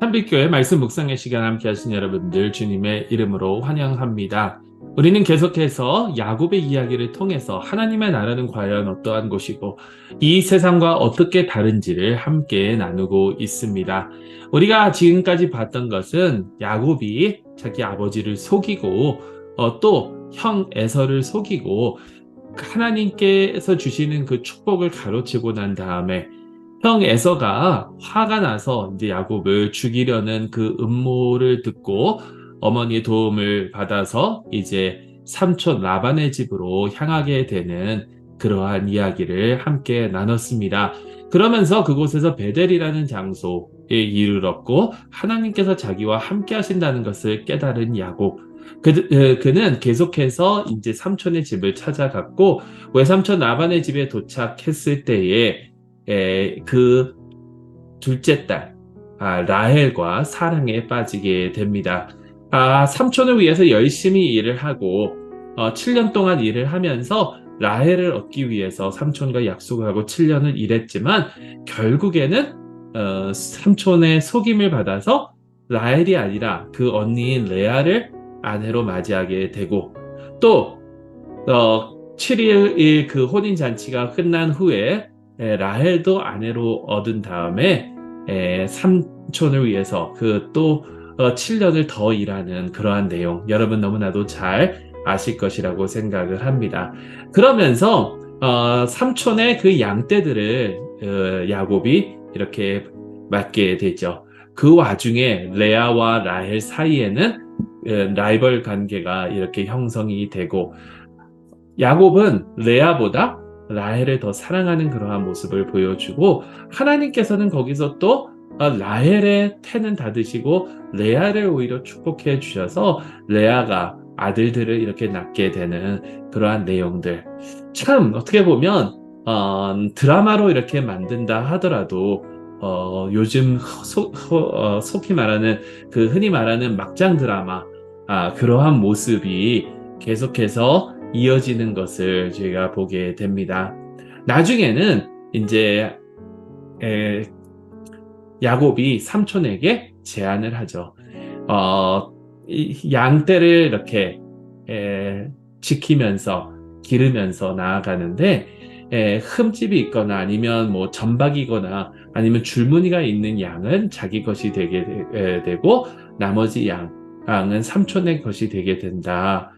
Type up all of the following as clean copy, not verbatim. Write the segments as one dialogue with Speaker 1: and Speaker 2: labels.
Speaker 1: 참빛교회 말씀 묵상의 시간 함께 하신 여러분들 주님의 이름으로 환영합니다. 우리는 계속해서 야곱의 이야기를 통해서 하나님의 나라는 과연 어떠한 곳이고 이 세상과 어떻게 다른지를 함께 나누고 있습니다. 우리가 지금까지 봤던 것은 야곱이 자기 아버지를 속이고 또 형 에서를 속이고 하나님께서 주시는 그 축복을 가로채고 난 다음에 형 에서가 화가 나서 이제 야곱을 죽이려는 그 음모를 듣고 어머니의 도움을 받아서 이제 삼촌 라반의 집으로 향하게 되는 그러한 이야기를 함께 나눴습니다. 그러면서 그곳에서 베델이라는 장소에 이르렀고 하나님께서 자기와 함께 하신다는 것을 깨달은 야곱. 그는 계속해서 이제 삼촌의 집을 찾아갔고 외삼촌 라반의 집에 도착했을 때에 그 둘째 딸 라헬과 사랑에 빠지게 됩니다. 삼촌을 위해서 열심히 일을 하고 7년 동안 일을 하면서 라헬을 얻기 위해서 삼촌과 약속을 하고 7년을 일했지만 결국에는 삼촌의 속임을 받아서 라헬이 아니라 그 언니인 레아를 아내로 맞이하게 되고 또 7일 그 혼인 잔치가 끝난 후에 라헬도 아내로 얻은 다음에 삼촌을 위해서 그 또 7년을 더 일하는 그러한 내용 여러분 너무나도 잘 아실 것이라고 생각을 합니다. 그러면서 삼촌의 그 양떼들을 야곱이 이렇게 맡게 되죠. 그 와중에 레아와 라헬 사이에는 라이벌 관계가 이렇게 형성이 되고 야곱은 레아보다 라헬을 더 사랑하는 그러한 모습을 보여주고 하나님께서는 거기서 또 라헬의 태는 닫으시고 레아를 오히려 축복해 주셔서 레아가 아들들을 이렇게 낳게 되는 그러한 내용들 참 어떻게 보면 드라마로 이렇게 만든다 하더라도 요즘 속히 말하는 그 흔히 말하는 막장 드라마 그러한 모습이 계속해서 이어지는 것을 저희가 보게 됩니다. 나중에는 이제 야곱이 삼촌에게 제안을 하죠. 이 양떼를 이렇게 지키면서 기르면서 나아가는데 흠집이 있거나 아니면 뭐 점박이거나 아니면 줄무늬가 있는 양은 자기 것이 되게 되고 나머지 양은 삼촌의 것이 되게 된다.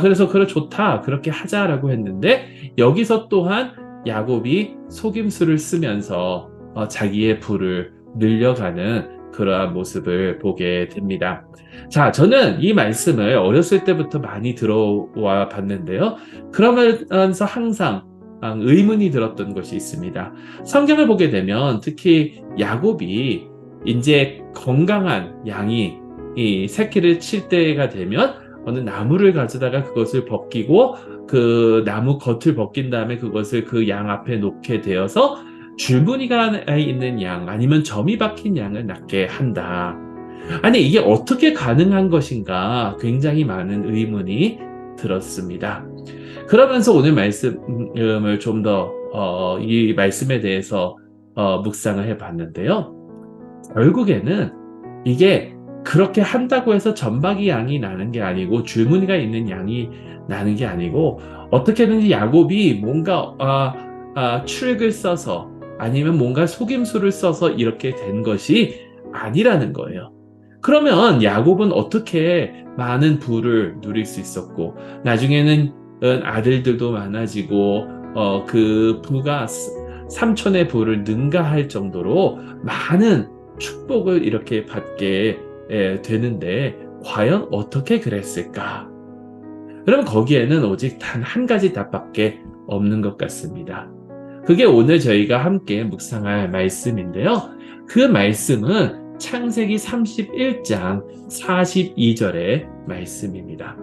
Speaker 1: 그래서 그래 좋다 그렇게 하자라고 했는데 여기서 또한 야곱이 속임수를 쓰면서 자기의 부를 늘려가는 그러한 모습을 보게 됩니다. 자, 저는 이 말씀을 어렸을 때부터 많이 들어와 봤는데요. 그러면서 항상 의문이 들었던 것이 있습니다. 성경을 보게 되면 특히 야곱이 이제 건강한 양이 이 새끼를 칠 때가 되면 어느 나무를 가져다가 그것을 벗기고 그 나무 겉을 벗긴 다음에 그것을 그 양 앞에 놓게 되어서 줄무늬가 있는 양 아니면 점이 박힌 양을 낳게 한다. 아니 이게 어떻게 가능한 것인가 굉장히 많은 의문이 들었습니다. 그러면서 오늘 말씀을 좀 더 이 말씀에 대해서 묵상을 해봤는데요. 결국에는 이게 그렇게 한다고 해서 점박이 양이 나는 게 아니고 줄무늬가 있는 양이 나는 게 아니고 어떻게든지 야곱이 뭔가 추릭을 써서 아니면 뭔가 속임수를 써서 이렇게 된 것이 아니라는 거예요. 그러면 야곱은 어떻게 많은 부를 누릴 수 있었고 나중에는 아들들도 많아지고 그 부가 삼촌의 부를 능가할 정도로 많은 축복을 이렇게 받게 되는데 과연 어떻게 그랬을까? 그러면 거기에는 오직 단 한 가지 답밖에 없는 것 같습니다. 그게 오늘 저희가 함께 묵상할 말씀인데요. 그 말씀은 창세기 31장 42절의 말씀입니다.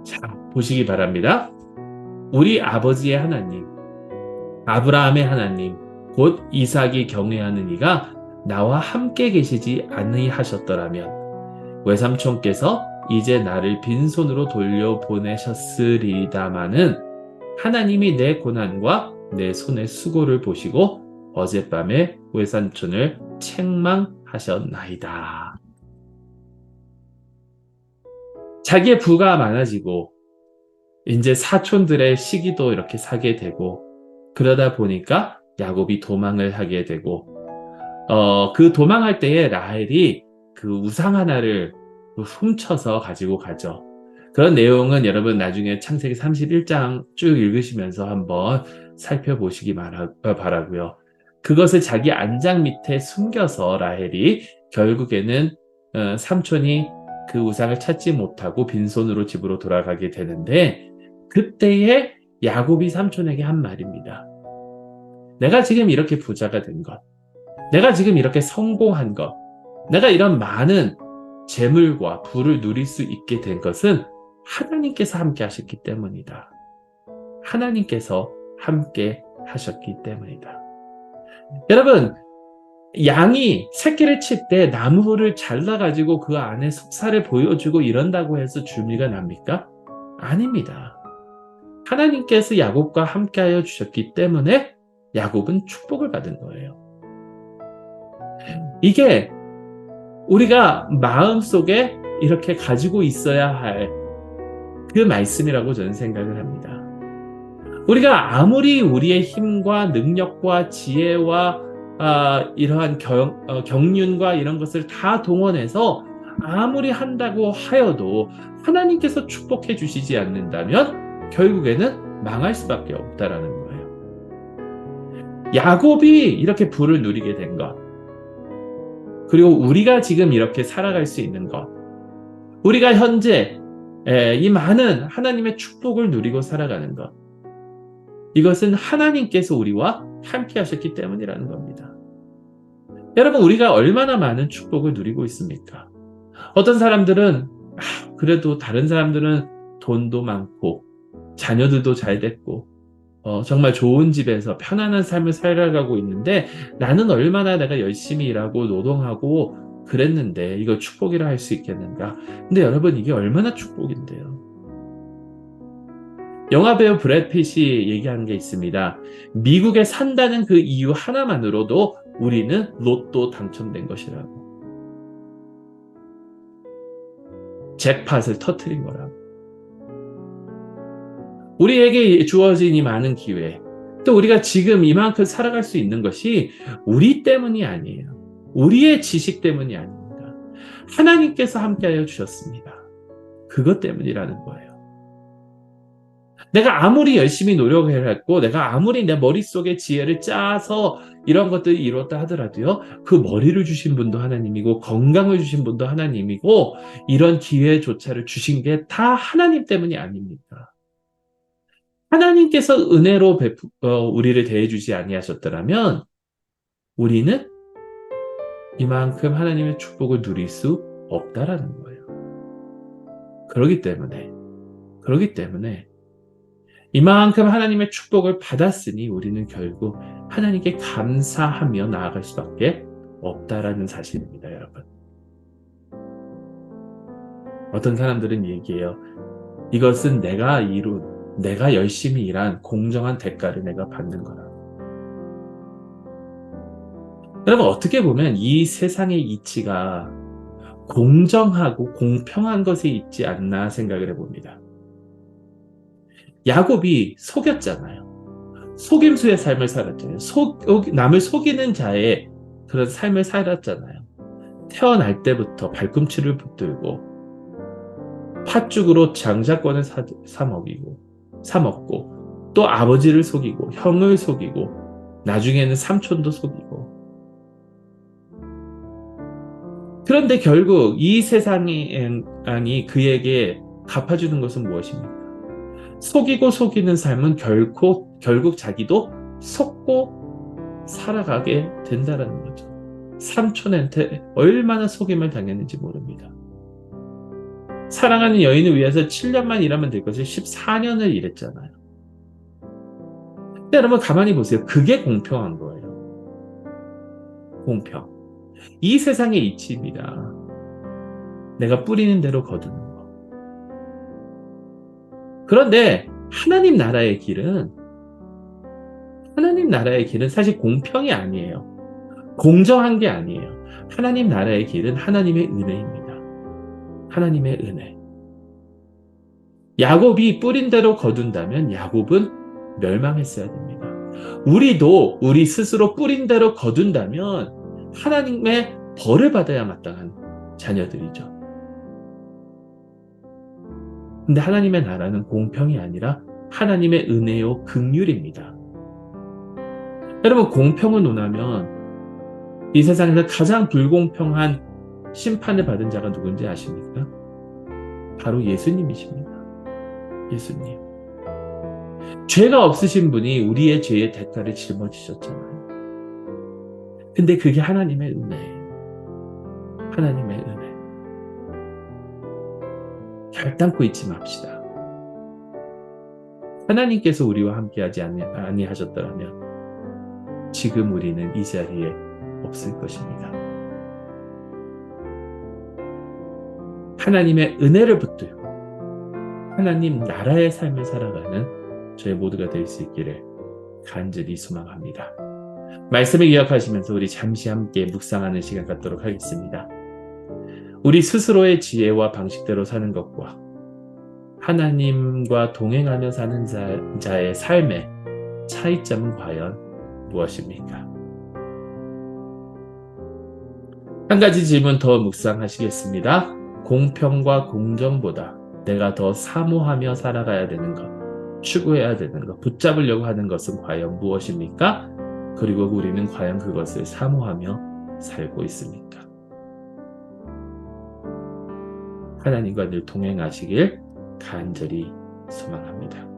Speaker 1: 자, 보시기 바랍니다. 우리 아버지의 하나님, 아브라함의 하나님, 곧 이삭이 경외하는 이가 나와 함께 계시지 아니하셨더라면 외삼촌께서 이제 나를 빈손으로 돌려보내셨으리다마는 하나님이 내 고난과 내 손의 수고를 보시고 어젯밤에 외삼촌을 책망하셨으리이다. 하셨나이다. 자기의 부가 많아지고 이제 사촌들의 시기도 이렇게 사게 되고 그러다 보니까 야곱이 도망을 하게 되고 그 도망할 때에 라헬이 그 우상 하나를 훔쳐서 가지고 가죠. 그런 내용은 여러분 나중에 창세기 31장 쭉 읽으시면서 한번 살펴보시기 바라고요. 그것을 자기 안장 밑에 숨겨서 라헬이 결국에는 삼촌이 그 우상을 찾지 못하고 빈손으로 집으로 돌아가게 되는데 그때에 야곱이 삼촌에게 한 말입니다. 내가 지금 이렇게 부자가 된 것, 내가 지금 이렇게 성공한 것, 내가 이런 많은 재물과 부를 누릴 수 있게 된 것은 하나님께서 함께 하셨기 때문이다. 하나님께서 함께 하셨기 때문이다. 여러분, 양이 새끼를 칠 때 나무를 잘라가지고 그 안에 속살을 보여주고 이런다고 해서 줄미가 납니까? 아닙니다. 하나님께서 야곱과 함께하여 주셨기 때문에 야곱은 축복을 받은 거예요. 이게 우리가 마음속에 이렇게 가지고 있어야 할 그 말씀이라고 저는 생각을 합니다. 우리가 아무리 우리의 힘과 능력과 지혜와 이러한 경륜과 이런 것을 다 동원해서 아무리 한다고 하여도 하나님께서 축복해 주시지 않는다면 결국에는 망할 수밖에 없다라는 거예요. 야곱이 이렇게 부를 누리게 된 것, 그리고 우리가 지금 이렇게 살아갈 수 있는 것, 우리가 현재 이 많은 하나님의 축복을 누리고 살아가는 것, 이것은 하나님께서 우리와 함께 하셨기 때문이라는 겁니다. 여러분, 우리가 얼마나 많은 축복을 누리고 있습니까? 어떤 사람들은 그래도 다른 사람들은 돈도 많고 자녀들도 잘 됐고 정말 좋은 집에서 편안한 삶을 살아가고 있는데 나는 얼마나 내가 열심히 일하고 노동하고 그랬는데 이걸 축복이라 할 수 있겠는가? 근데 여러분, 이게 얼마나 축복인데요. 영화배우 브래드 핏이 얘기한 게 있습니다. 미국에 산다는 그 이유 하나만으로도 우리는 로또 당첨된 것이라고. 잭팟을 터뜨린 거라고. 우리에게 주어진 이 많은 기회, 또 우리가 지금 이만큼 살아갈 수 있는 것이 우리 때문이 아니에요. 우리의 지식 때문이 아닙니다. 하나님께서 함께하여 주셨습니다. 그것 때문이라는 거예요. 내가 아무리 열심히 노력을 했고 내가 아무리 내 머릿속에 지혜를 짜서 이런 것들을 이뤘다 하더라도요, 그 머리를 주신 분도 하나님이고 건강을 주신 분도 하나님이고 이런 기회조차를 주신 게 다 하나님 때문이 아닙니까? 하나님께서 은혜로 우리를 대해주지 아니하셨더라면 우리는 이만큼 하나님의 축복을 누릴 수 없다라는 거예요. 그렇기 때문에 이만큼 하나님의 축복을 받았으니 우리는 결국 하나님께 감사하며 나아갈 수밖에 없다라는 사실입니다, 여러분. 어떤 사람들은 얘기해요. 이것은 내가 열심히 일한 공정한 대가를 내가 받는 거라고. 여러분, 어떻게 보면 이 세상의 이치가 공정하고 공평한 것에 있지 않나 생각을 해봅니다. 야곱이 속였잖아요. 속임수의 삶을 살았잖아요. 남을 속이는 자의 그런 삶을 살았잖아요. 태어날 때부터 발꿈치를 붙들고 팥죽으로 장자권을 사 먹고 또 아버지를 속이고 형을 속이고 나중에는 삼촌도 속이고. 그런데 결국 이 세상이 그에게 갚아주는 것은 무엇입니까? 속이고 속이는 삶은 결국 자기도 속고 살아가게 된다는 거죠. 삼촌한테 얼마나 속임을 당했는지 모릅니다. 사랑하는 여인을 위해서 7년만 일하면 될 것을 14년을 일했잖아요. 근데 여러분, 가만히 보세요. 그게 공평한 거예요. 공평. 이 세상의 이치입니다. 내가 뿌리는 대로 거두는 거. 그런데 하나님 나라의 길은 사실 공평이 아니에요. 공정한 게 아니에요. 하나님 나라의 길은 하나님의 은혜입니다. 하나님의 은혜. 야곱이 뿌린 대로 거둔다면 야곱은 멸망했어야 됩니다. 우리도 우리 스스로 뿌린 대로 거둔다면 하나님의 벌을 받아야 마땅한 자녀들이죠. 근데 하나님의 나라는 공평이 아니라 하나님의 은혜요 긍휼입니다. 여러분, 공평을 논하면 이 세상에서 가장 불공평한 심판을 받은 자가 누군지 아십니까? 바로 예수님이십니다. 예수님. 죄가 없으신 분이 우리의 죄의 대가를 짊어지셨잖아요. 근데 그게 하나님의 은혜예요. 하나님의 은혜. 결단코 잊지 맙시다. 하나님께서 우리와 함께하지 아니하셨더라면 지금 우리는 이 자리에 없을 것입니다. 하나님의 은혜를 붙들고 하나님 나라의 삶을 살아가는 저희 모두가 될 수 있기를 간절히 소망합니다. 말씀을 기억하시면서 우리 잠시 함께 묵상하는 시간 갖도록 하겠습니다. 우리 스스로의 지혜와 방식대로 사는 것과 하나님과 동행하며 사는 자의 삶의 차이점은 과연 무엇입니까? 한 가지 질문 더 묵상하시겠습니다. 공평과 공정보다 내가 더 사모하며 살아가야 되는 것, 추구해야 되는 것, 붙잡으려고 하는 것은 과연 무엇입니까? 그리고 우리는 과연 그것을 사모하며 살고 있습니까? 하나님과 늘 동행하시길 간절히 소망합니다.